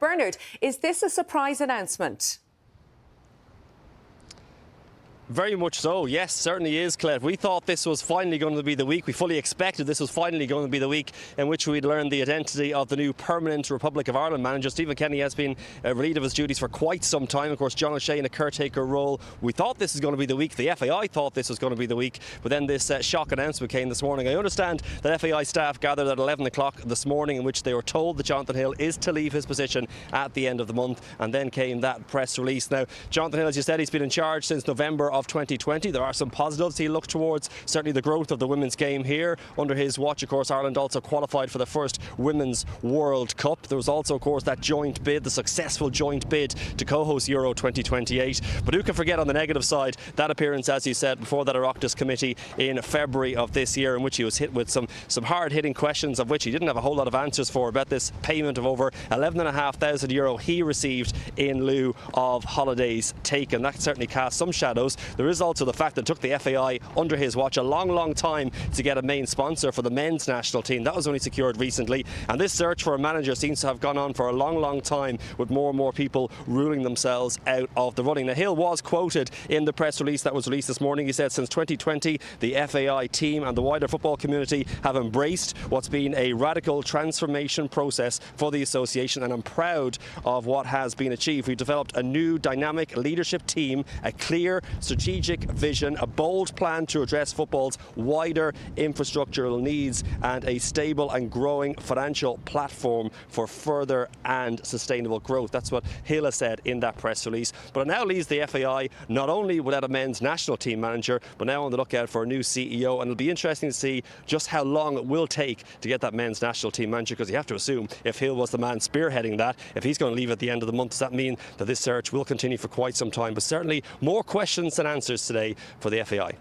Bernard, is this a surprise announcement? Very much so, yes, certainly is, Cleve. We thought this was finally going to be the week. We fully expected this was finally going to be the week in which we'd learn the identity of the new permanent Republic of Ireland manager. Stephen Kenny has been relieved of his duties for quite some time. Of course, John O'Shea in a caretaker role. We thought this was going to be the week. The FAI thought this was going to be the week. But then this shock announcement came this morning. I understand that FAI staff gathered at 11 o'clock this morning in which they were told that Jonathan Hill is to leave his position at the end of the month. And then came that press release. Now, Jonathan Hill, as you said, he's been in charge since November of 2020. There are some positives he looked towards, certainly the growth of the women's game here. Under his watch, of course, Ireland also qualified for the first Women's World Cup. There was also, of course, that joint bid, the successful joint bid to co-host Euro 2028. But who can forget on the negative side, that appearance, as you said, before that Oireachtas committee in February of this year, in which he was hit with some hard-hitting questions of which he didn't have a whole lot of answers for, about this payment of over €11,500 he received in lieu of holidays taken. That certainly cast some shadows. There is also the fact that it took the FAI under his watch a long time to get a main sponsor for the men's national team. That was only secured recently, and this search for a manager seems to have gone on for a long time, with more and more people ruling themselves out of the running. Now, Hill was quoted in the press release that was released this morning. He said, since 2020 the FAI team and the wider football community have embraced what's been a radical transformation process for the association, and I'm proud of what has been achieved. We've developed a new dynamic leadership team, a clear strategic vision, a bold plan to address football's wider infrastructural needs, and a stable and growing financial platform for further and sustainable growth. That's what Hill has said in that press release. But it now leaves the FAI not only without a men's national team manager, but now on the lookout for a new CEO, and it'll be interesting to see just how long it will take to get that men's national team manager, because you have to assume if Hill was the man spearheading that, if he's going to leave at the end of the month, does that mean that this search will continue for quite some time? But certainly more questions than answers today for the FAI.